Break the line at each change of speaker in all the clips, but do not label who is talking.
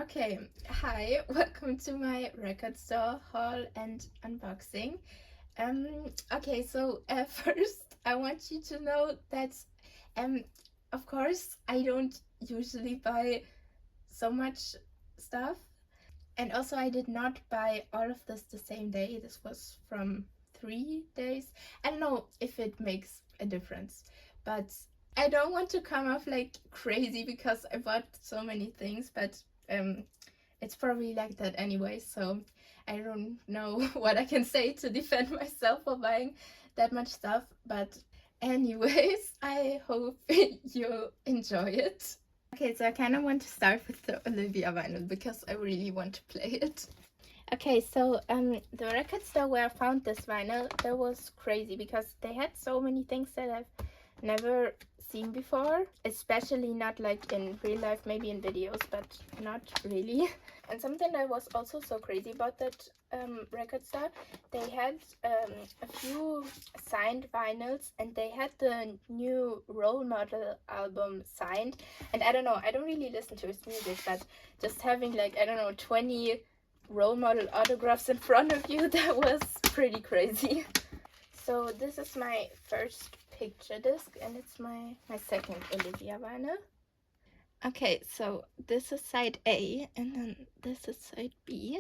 Okay, hi, welcome to my record store haul and unboxing. Okay, so first I want you to know that, um, of course, I don't usually buy so much stuff, and also I did not buy all of this the same day. This was from 3 days. I don't know if it makes a difference, but I don't want to come off like crazy because I bought so many things, but it's probably like that anyway, so I don't know what I can say to defend myself for buying that much stuff. But anyways, I hope you enjoy it. Okay, so I kind of want to start with the Olivia vinyl because I really want to play it. Okay, so the record store where I found this vinyl, that was crazy because they had so many things that I've never seen before, especially not like in real life, maybe in videos, but not really. And something that was also so crazy about that record store, they had a few signed vinyls, and they had the new Role Model album signed. And I don't know, I don't really listen to his music, but just having like, I don't know, 20 Role Model autographs in front of you, that was pretty crazy. So this is my first picture disc, and it's my second Olivia vinyl. Okay, so this is side A, and then this is side B.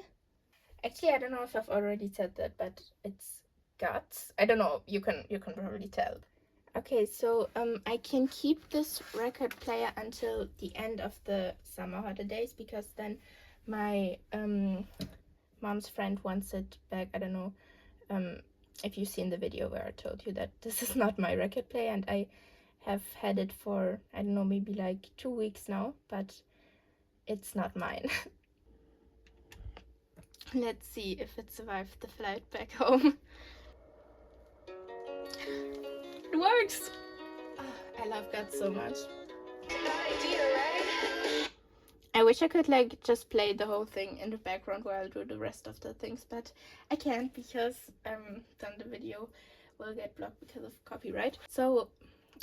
Actually, I don't know if I've already said that, but it's Guts. I don't know, you can probably tell. Okay, so I can keep this record player until the end of the summer holidays, because then my mom's friend wants it back. I don't know if you've seen the video where I told you that this is not my record player, and I have had it for, I don't know, maybe like 2 weeks now, but it's not mine. Let's see if it survived the flight back home. It works! Oh, I love God so much. I wish I could like just play the whole thing in the background while I do the rest of the things, but I can't because then the video will get blocked because of copyright. So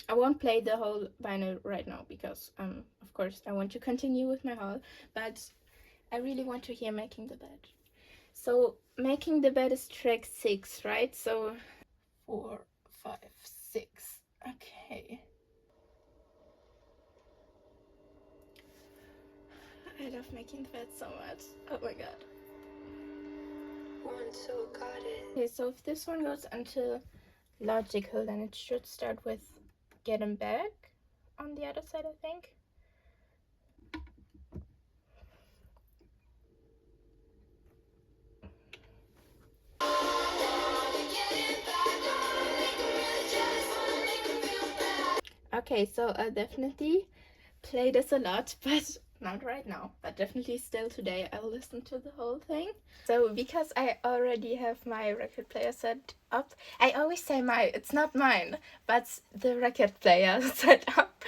I won't play the whole vinyl right now because of course I want to continue with my haul, but I really want to hear Making the Bed. So Making the Bed is track 6, right? So 4, 5, 6. Okay. I love Making the Bed so much. Oh my god. Okay, so if this one goes until Logical, then it should start with Get 'em Back on the other side, I think. Okay, so I'll definitely play this a lot, but not right now. But definitely still today I'll listen to the whole thing. So because I already have my record player set up, I always say it's not mine, but the record player set up.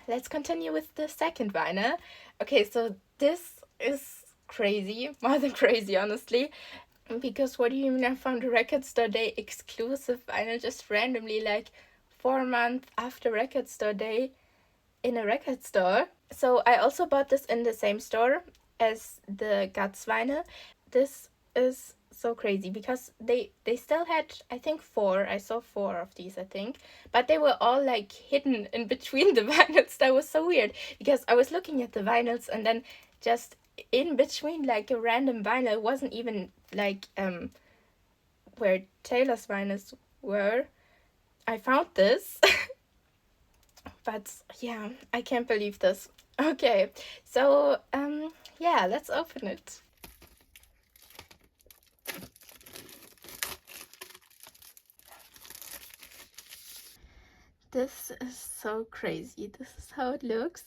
Let's continue with the second vinyl. Okay, so this is crazy, more than crazy, honestly. Because what do you mean I found a record store day exclusive vinyl just randomly, like 4 months after record store day in a record store? So I also bought this in the same store as the Guts vinyl. This is so crazy because they still had, I think, 4. I saw 4 of these, I think, but they were all like hidden in between the vinyls. That was so weird because I was looking at the vinyls, and then just in between, like a random vinyl, wasn't even like where Taylor's vinyls were, I found this. But yeah, I can't believe this. Okay, so yeah, let's open it. This is so crazy. This is how it looks.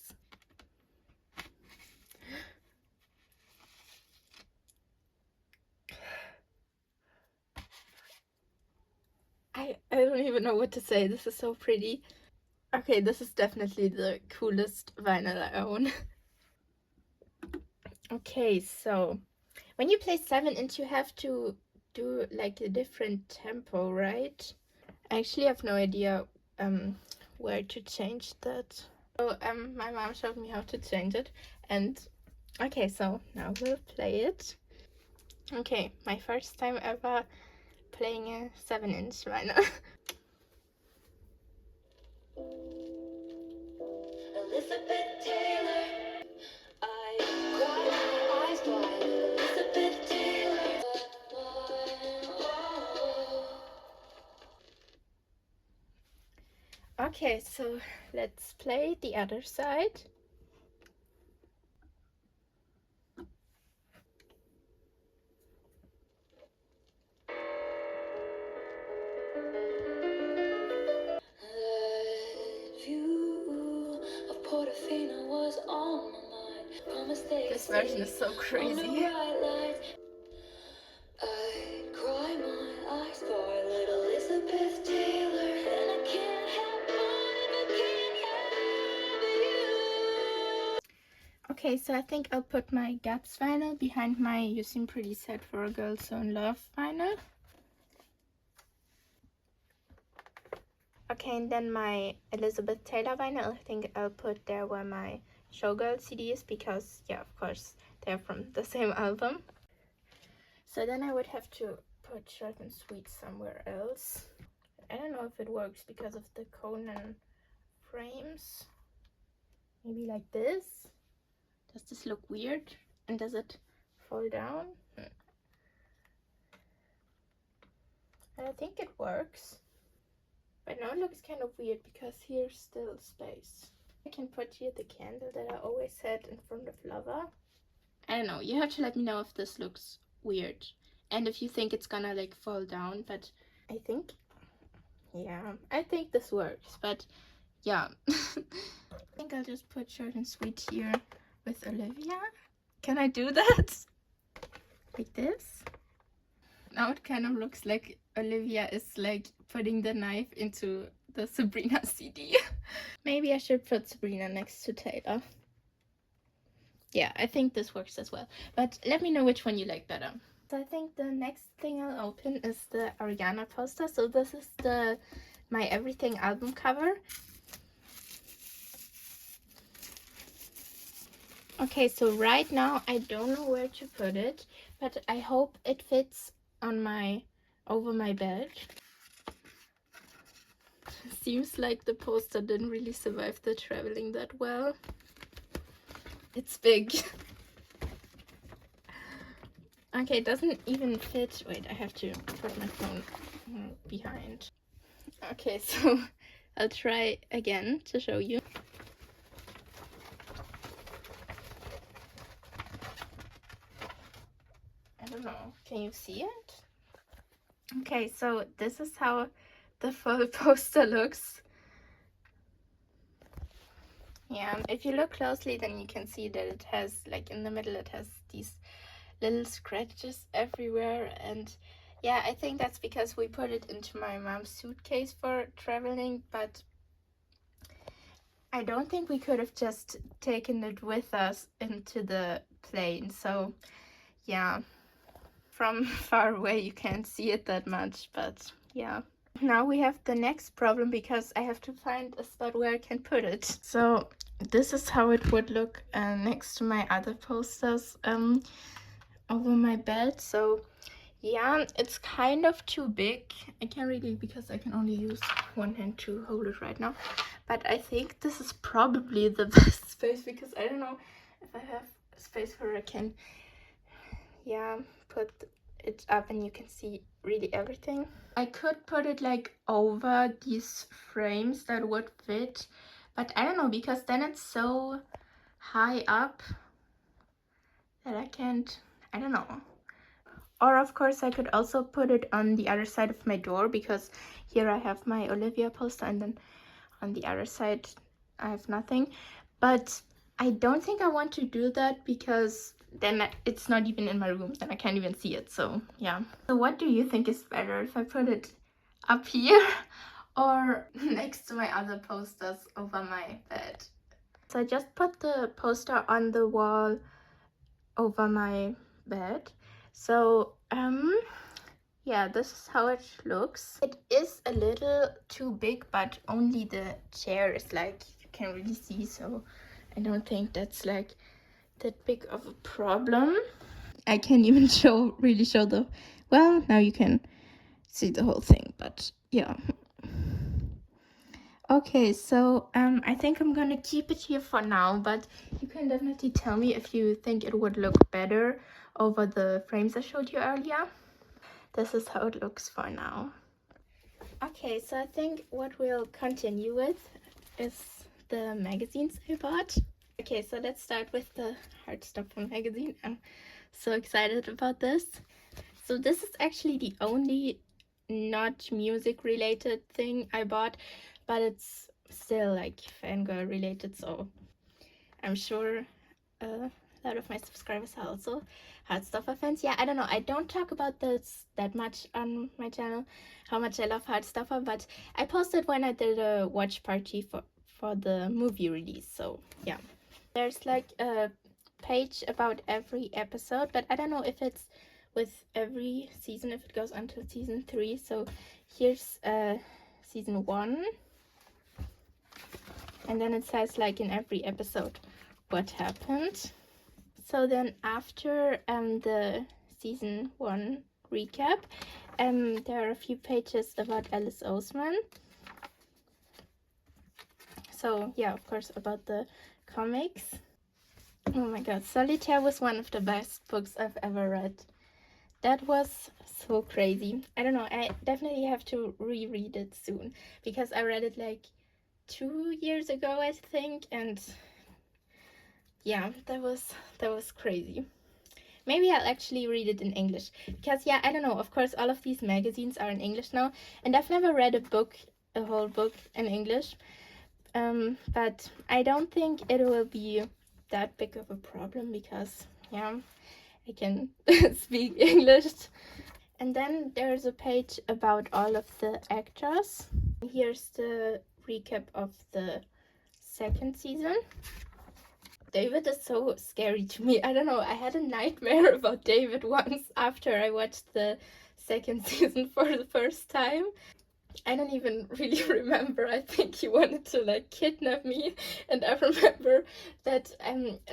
I don't even know what to say. This is so pretty. Okay, this is definitely the coolest vinyl I own. Okay, so when you play 7-inch, you have to do like a different tempo, right? I actually have no idea where to change that. So my mom showed me how to change it, and Okay, so now we'll play it. Okay, my first time ever playing a 7-inch vinyl. Elizabeth Taylor. I cry my eyes wide. Elizabeth Taylor. Okay, so let's play the other side. This version is so crazy. I cry my eyes for little Elizabeth Taylor, and I can't help but I can't help you. Okay, so I think I'll put my Gaps vinyl behind my You Seem Pretty Sad for a Girl So in Love vinyl. Okay, and then my Elizabeth Taylor vinyl, I think I'll put there where my Showgirl CD is, because, yeah, of course, they're from the same album. So then I would have to put Short and Sweet somewhere else. I don't know if it works because of the Conan frames. Maybe like this? Does this look weird? And does it fall down? I think it works. But now it looks kind of weird because here's still space. I can put here the candle that I always had in front of Lover. I don't know, you have to let me know if this looks weird. And if you think it's gonna like fall down, but I think, yeah, I think this works, but yeah. I think I'll just put Short and Sweet here with Olivia. Can I do that? Like this? Now it kind of looks like Olivia is like putting the knife into the Sabrina CD. Maybe I should put Sabrina next to Taylor. Yeah, I think this works as well. But let me know which one you like better. So I think the next thing I'll open is the Ariana poster. So this is the My Everything album cover. Okay, so right now I don't know where to put it, but I hope it fits on over my bed. Seems like the poster didn't really survive the traveling that well. It's big. Okay, it doesn't even fit. Wait, I have to put my phone behind. Okay, so I'll try again to show you. I don't know. Can you see it? Okay, so this is how the full poster looks. Yeah, if you look closely, then you can see that it has, like in the middle, it has these little scratches everywhere. And yeah, I think that's because we put it into my mom's suitcase for traveling, but I don't think we could have just taken it with us into the plane. So yeah, from far away you can't see it that much, but yeah. Now we have the next problem because I have to find a spot where I can put it. So this is how it would look next to my other posters over my bed. So yeah, it's kind of too big. I can't really, because I can only use one hand to hold it right now. But I think this is probably the best space, because I don't know if I have space where I can, yeah, put it up and you can see really everything. I could put it like over these frames that would fit, but I don't know, because then it's so high up that I can't, I don't know. Or of course I could also put it on the other side of my door, because here I have my Olivia poster and then on the other side I have nothing. But I don't think I want to do that, because then it's not even in my room, then I can't even see it. So yeah. So what do you think is better, if I put it up here or next to my other posters over my bed? So I just put the poster on the wall over my bed. So yeah, this is how it looks. It is a little too big, but only the chair is like, you can really see, so I don't think that's like that big of a problem. I can't even really show the, well, now you can see the whole thing, but yeah. Okay, so I think I'm gonna keep it here for now, but you can definitely tell me if you think it would look better over the frames I showed you earlier. This is how it looks for now. Okay, so I think what we'll continue with is the magazines I bought. Okay, so let's start with the Heartstopper magazine. I'm so excited about this. So this is actually the only not music related thing I bought, but it's still like fangirl related, so I'm sure a lot of my subscribers are also Heartstopper fans. Yeah, I don't know, I don't talk about this that much on my channel, how much I love Heartstopper, but I posted when I did a watch party for the movie release, so yeah. There's like a page about every episode, but I don't know if it's with every season, if it goes until season 3. So here's season 1, and then it says like in every episode what happened. So then after the season 1 recap, there are a few pages about Alice Oseman. So yeah, of course, about the comics. Oh my god, Solitaire was one of the best books I've ever read. That was so crazy. I don't know, I definitely have to reread it soon, because I read it like 2 years ago, I think, and yeah, that was crazy. Maybe I'll actually read it in English, because yeah, I don't know, of course all of these magazines are in English now, and I've never read a whole book in English, but I don't think it will be that big of a problem, because yeah, I can speak English. And then there's a page about all of the actors. Here's the recap of the 2nd season. David is so scary to me. I don't know, I had a nightmare about David once after I watched the 2nd season for the first time. I don't even really remember. I think he wanted to like kidnap me, and I remember that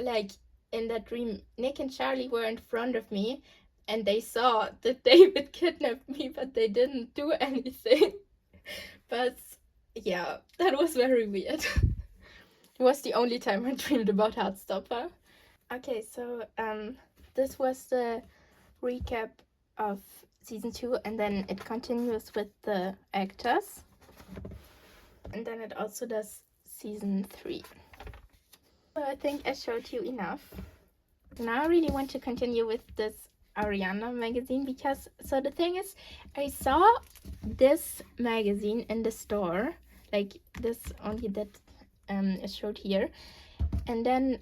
like in that dream Nick and Charlie were in front of me and they saw that David kidnapped me, but they didn't do anything. But yeah, that was very weird. It was the only time I dreamed about Heartstopper. Okay, so this was the recap of season 2, and then it continues with the actors, and then it also does season 3. So I think I showed you enough. Now I really want to continue with this Ariana magazine, because so the thing is, I saw this magazine in the store, like this only that is showed here, and then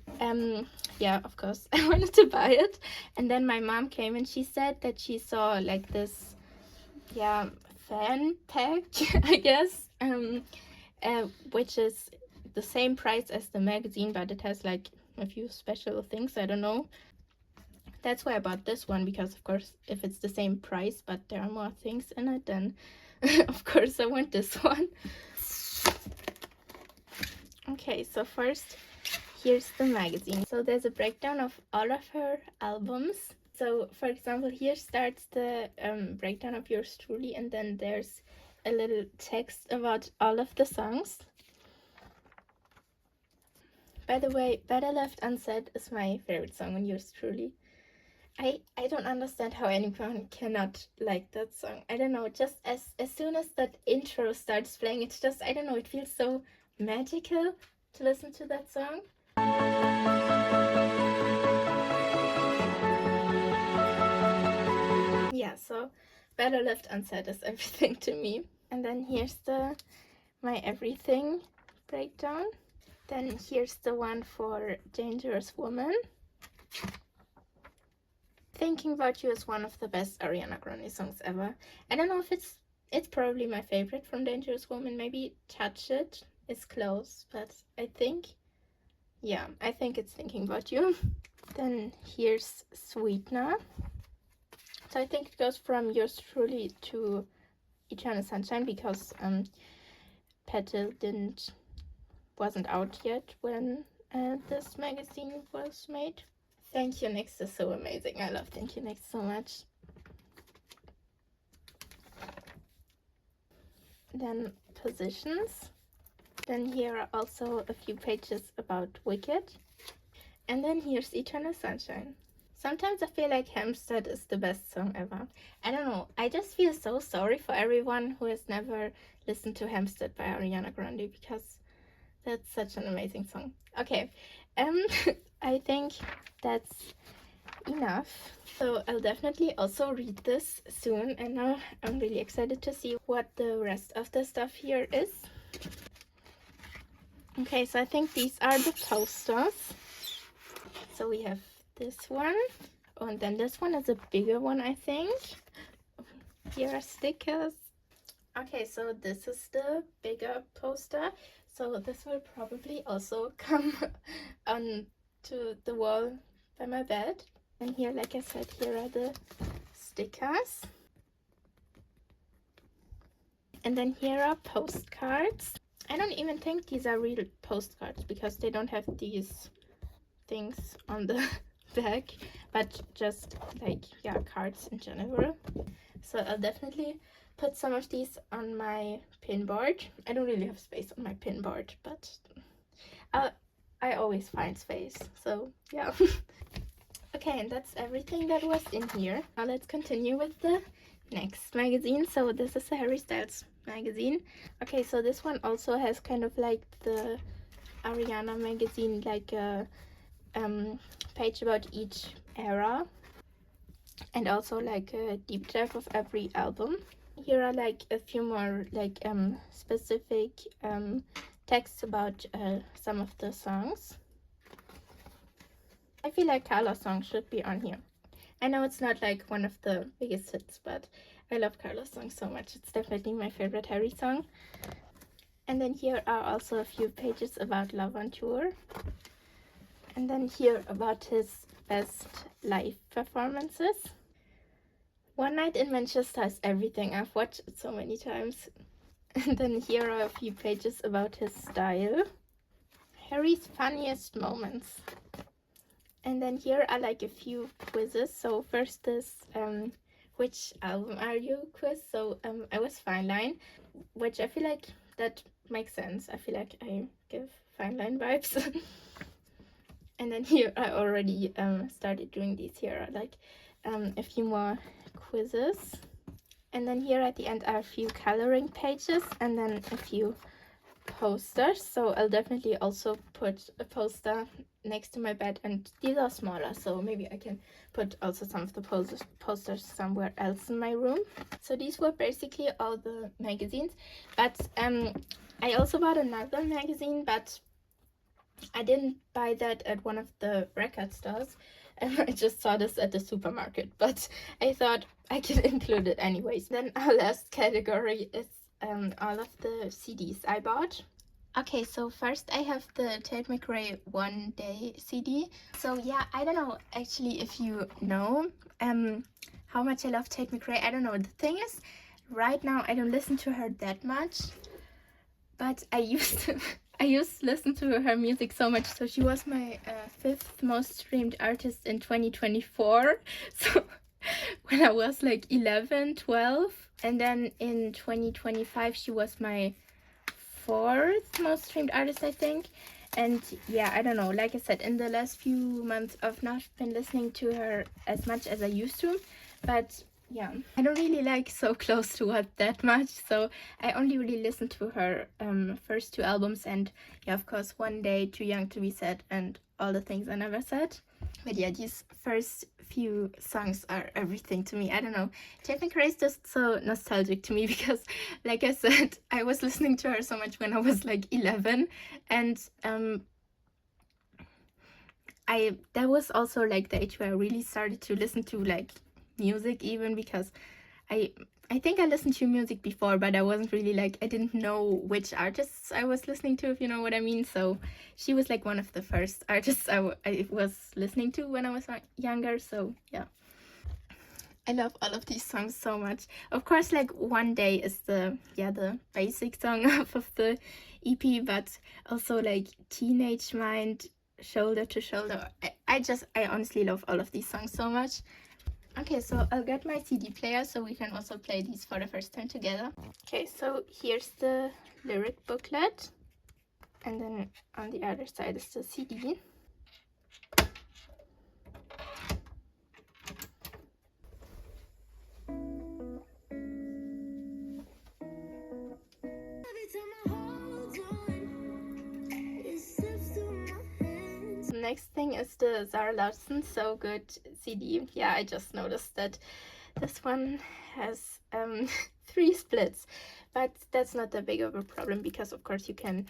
yeah, of course I wanted to buy it, and then my mom came and she said that she saw like this, yeah, fan pack, I guess, which is the same price as the magazine, but it has like a few special things, I don't know. That's why I bought this one, because of course if it's the same price but there are more things in it, then of course I want this one. Okay, so first here's the magazine. So there's a breakdown of all of her albums. So for example, here starts the breakdown of Yours Truly, and then there's a little text about all of the songs. By the way, Better Left Unsaid is my favorite song on Yours Truly. I don't understand how anyone cannot like that song. I don't know, just as soon as that intro starts playing, it's just, I don't know, it feels so magical to listen to that song. Yeah, so Better Left Unsaid is everything to me. And then here's the My Everything breakdown. Then here's the one for Dangerous Woman. Thinking About You is one of the best Ariana Grande songs ever. I don't know if it's probably my favorite from Dangerous Woman. Maybe Touch It is close, but I think, yeah, I think it's Thinking About You. Then here's Sweetener. So I think it goes from Yours Truly to Eternal Sunshine, because Petal wasn't out yet when this magazine was made. Thank You Next is so amazing. I love Thank You Next so much. Then Positions. Then here are also a few pages about Wicked. And then here's Eternal Sunshine. Sometimes I feel like Hampstead is the best song ever. I don't know, I just feel so sorry for everyone who has never listened to Hampstead by Ariana Grande, because that's such an amazing song. Okay, I think that's enough. So I'll definitely also read this soon, and now I'm really excited to see what the rest of the stuff here is. Okay, so I think these are the posters. So we have this one. Oh, and then this one is a bigger one, I think. Here are stickers. Okay, so this is the bigger poster. So this will probably also come on to the wall by my bed. And here, like I said, here are the stickers. And then here are postcards. I don't even think these are real postcards because they don't have these things on the back, but just like, yeah, cards in general. So I'll definitely put some of these on my pin board. I don't really have space on my pin board, but I always find space, so yeah. Okay, and that's everything that was in here. Now let's continue with the next magazine. So this is a Harry Styles magazine. Okay, so this one also has kind of like the Ariana magazine, like a page about each era, and also like a deep dive of every album. Here are like a few more like specific texts about some of the songs. I feel like Carla's song should be on here. I know it's not like one of the biggest hits, but I love Carla's song so much. It's definitely my favorite Harry song. And then here are also a few pages about Love on Tour. And then here about his best live performances. One Night in Manchester is everything. I've watched it so many times. And then here are a few pages about his style. Harry's funniest moments. And then here are like a few quizzes. So first this which album are you quiz. So I was Fine Line, which I feel like that makes sense. I feel like I give Fine Line vibes. And then here I already started doing these. Here are like a few more quizzes. And then here at the end are a few coloring pages and then a few posters. So I'll definitely also put a poster next to my bed, and these are smaller, so maybe I can put also some of the posters somewhere else in my room. So these were basically all the magazines, but I also bought another magazine, but I didn't buy that at one of the record stores. I just saw this at the supermarket, but I thought I could include it anyways. Then our last category is all of the CDs I bought. Okay, so first I have the Tate McRae One Day CD. So yeah, I don't know actually if you know how much I love Tate McRae. I don't know. The thing is, right now I don't listen to her that much, but I used to listen to her music so much. So she was my 5th most streamed artist in 2024. So when I was like 11, 12, and then in 2025 she was my 4th most streamed artist, I think. And yeah, I don't know, like I said, in the last few months I've not been listening to her as much as I used to, but yeah, I don't really like So Close to What that much, so I only really listened to her first 2 albums, and yeah, of course, One Day, Too Young to Be Sad, and All the Things I Never Said. But yeah, these first few songs are everything to me. I don't know, Tate McRae is just so nostalgic to me because, like I said, I was listening to her so much when I was like 11, and that was also like the age where I really started to listen to like music, even because I think I listened to music before, but I wasn't really like, I didn't know which artists I was listening to, if you know what I mean. So she was like one of the first artists I was listening to when I was younger. So yeah, I love all of these songs so much. Of course, like One Day is the basic song of the EP, but also like Teenage Mind, Shoulder to Shoulder. I honestly love all of these songs so much. Okay, so I'll get my CD player so we can also play these for the first time together. Okay, so here's the lyric booklet, and then on the other side is the CD. Next thing is the Zara Larsson So Good CD. Yeah, I just noticed that this one has 3 splits, but that's not that big of a problem because of course you can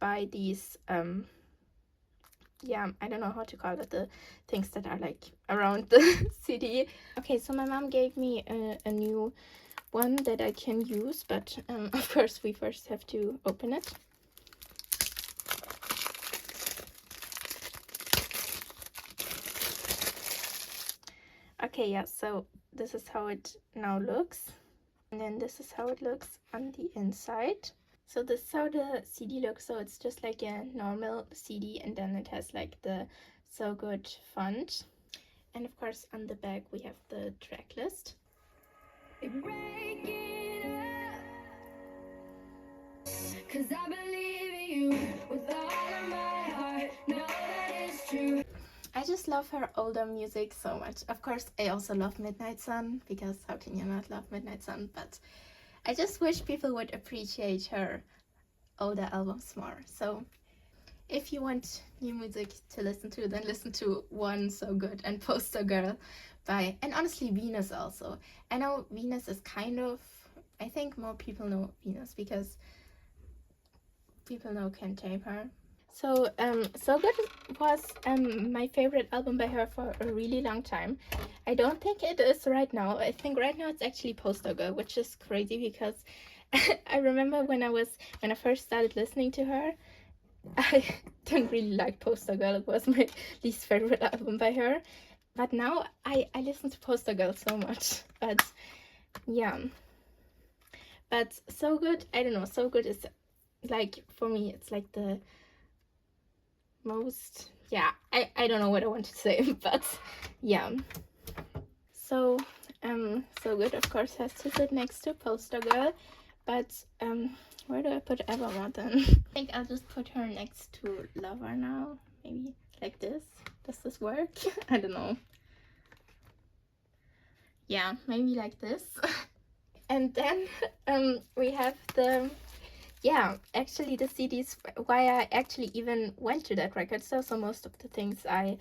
buy these yeah, I don't know how to call it, the things that are like around the CD. Okay, so my mom gave me a new one that I can use, but of course we first have to open it. Okay, yeah, so this is how it now looks, and then this is how it looks on the inside. So this is how the CD looks. So it's just like a normal CD, and then it has like the So Good font, and of course on the back we have the track list. Break it up, 'cause I believe in you with all of my heart. Know that it's true. I just love her older music so much. Of course, I also love Midnight Sun, because how can you not love Midnight Sun? But I just wish people would appreciate her older albums more. So if you want new music to listen to, then listen to One So Good and Poster Girl by, and honestly, Venus also. I know Venus is kind of, I think more people know Venus because people know Can't Tame Her. So, So Good was my favorite album by her for a really long time. I don't think it is right now. I think right now it's actually Poster Girl, which is crazy because I remember when I first started listening to her, I didn't really like Poster Girl. It was my least favorite album by her. But now I listen to Poster Girl so much. But yeah. But So Good, I don't know. So Good is like, for me, it's like the most, yeah, I don't know what I want to say, but yeah. So So Good of course has to sit next to Poster Girl, but where do I put Evermore then? I think I'll just put her next to Lover now, maybe like this. Does this work? I don't know. Yeah, maybe like this. And then we have the, yeah, actually the CDs, why I actually even went to that record store. So most of the things I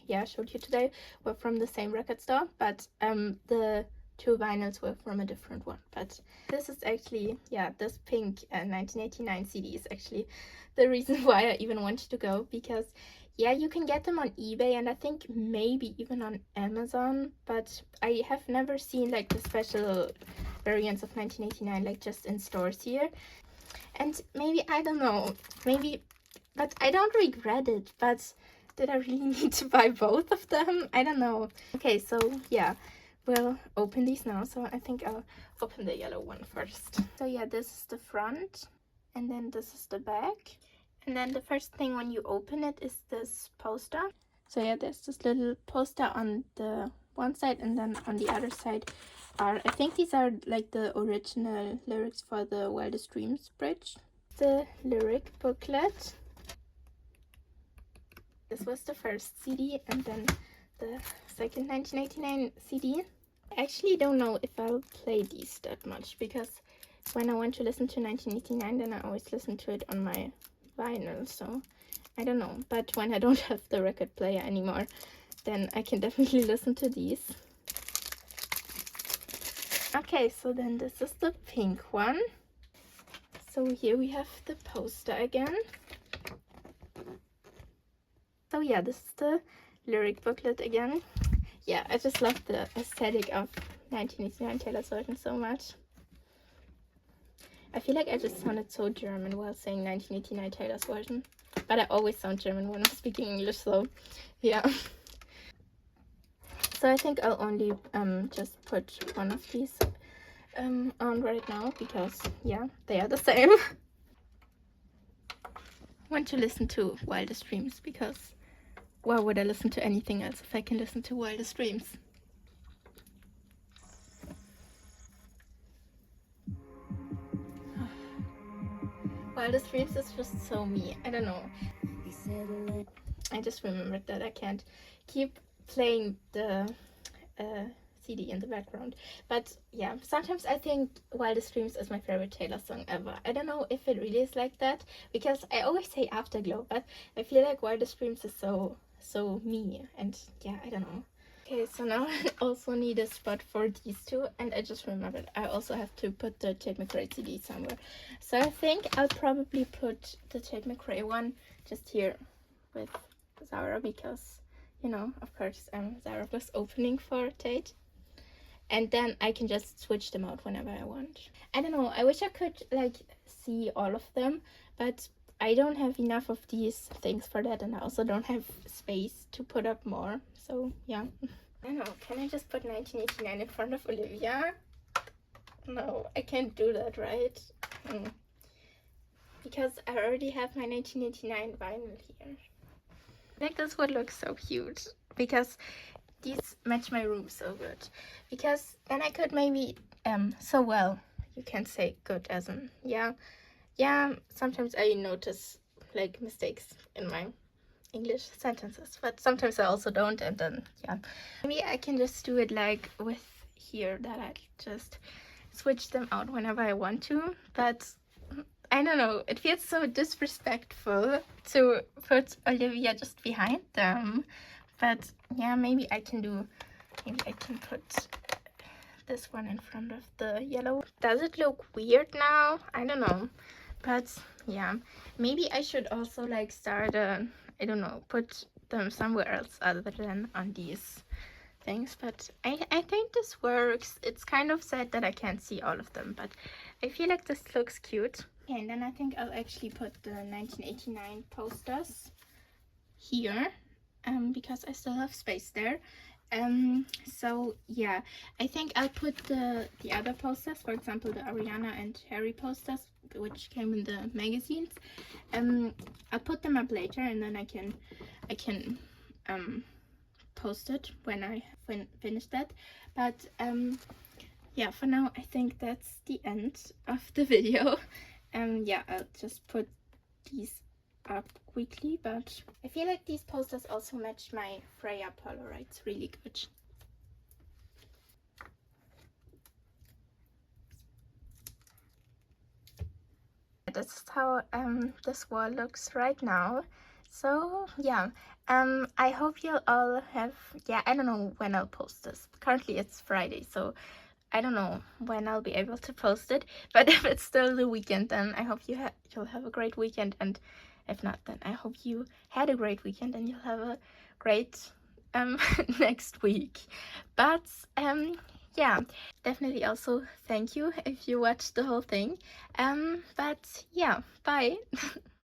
yeah, showed you today were from the same record store, but the 2 vinyls were from a different one. But this is actually, yeah, this pink 1989 CD is actually the reason why I even wanted to go, because yeah, you can get them on eBay and I think maybe even on Amazon, but I have never seen like the special variants of 1989 like just in stores here. And maybe, I don't know, maybe, but I don't regret it, but did I really need to buy both of them? I don't know. Okay, so yeah, we'll open these now. So I think I'll open the yellow one first. So yeah, this is the front, and then this is the back. And then the first thing when you open it is this poster. So yeah, there's this little poster on the one side, and then on the other side are, I think these are like the original lyrics for the Wildest Dreams bridge. The lyric booklet. This was the first CD, and then the second 1989 CD. I actually don't know if I'll play these that much, because when I want to listen to 1989, then I always listen to it on my vinyl, so I don't know. But when I don't have the record player anymore, then I can definitely listen to these. Okay, so then this is the pink one. So here we have the poster again. So yeah, this is the lyric booklet again. Yeah, I just love the aesthetic of 1989 Taylor's version so much. I feel like I just sounded so German while saying 1989 Taylor's version. But I always sound German when I'm speaking English, so yeah. So I think I'll only just put one of these on right now, because yeah, they are the same. want to listen to Wildest Dreams, because why would I listen to anything else if I can listen to Wildest Dreams? Wildest Dreams is just so me. I don't know. I just remembered that I can't keep playing the CD in the background. But yeah, sometimes I think Wildest Dreams is my favorite Taylor song ever. I don't know if it really is like that, because I always say Afterglow, but I feel like Wildest Dreams is so me, and yeah, I don't know. Okay, so now I also need a spot for these two, and I just remembered I also have to put the Tate McRae CD somewhere. So I think I'll probably put the Tate McRae one just here with Zara, because, you know, of course, Zara was opening for Tate. And then I can just switch them out whenever I want. I don't know, I wish I could like see all of them, but I don't have enough of these things for that, and I also don't have space to put up more. So yeah. I don't know, can I just put 1989 in front of Olivia? No, I can't do that, right? Because I already have my 1989 vinyl here. I think this would look so cute, because these match my room so good. Because then I could maybe, so well, you can say good as in, yeah, sometimes I notice like mistakes in my English sentences, but sometimes I also don't, and then yeah, maybe I can just do it like with here, that I just switch them out whenever I want to. But I don't know, it feels so disrespectful to put Olivia just behind them. But yeah, maybe I can put this one in front of the yellow. Does it look weird now? I don't know. But yeah, maybe I should also like start I don't know, put them somewhere else other than on these things. But I think this works. It's kind of sad that I can't see all of them, but I feel like this looks cute. Okay, and then I think I'll actually put the 1989 posters here, because I still have space there. So yeah, I think I'll put the other posters, for example the Ariana and Harry posters, which came in the magazines. I'll put them up later, and then I can post it when I finish that. But yeah, for now I think that's the end of the video. Yeah, I'll just put these up quickly, but I feel like these posters also match my Freya Polaroids really good. This is how this wall looks right now. So yeah, I hope you'll all have, yeah, I don't know when I'll post this. Currently it's Friday, so I don't know when I'll be able to post it, but if it's still the weekend, then I hope you'll have a great weekend, and if not, then I hope you had a great weekend and you'll have a great next week. But yeah, definitely also thank you if you watched the whole thing. But yeah, bye.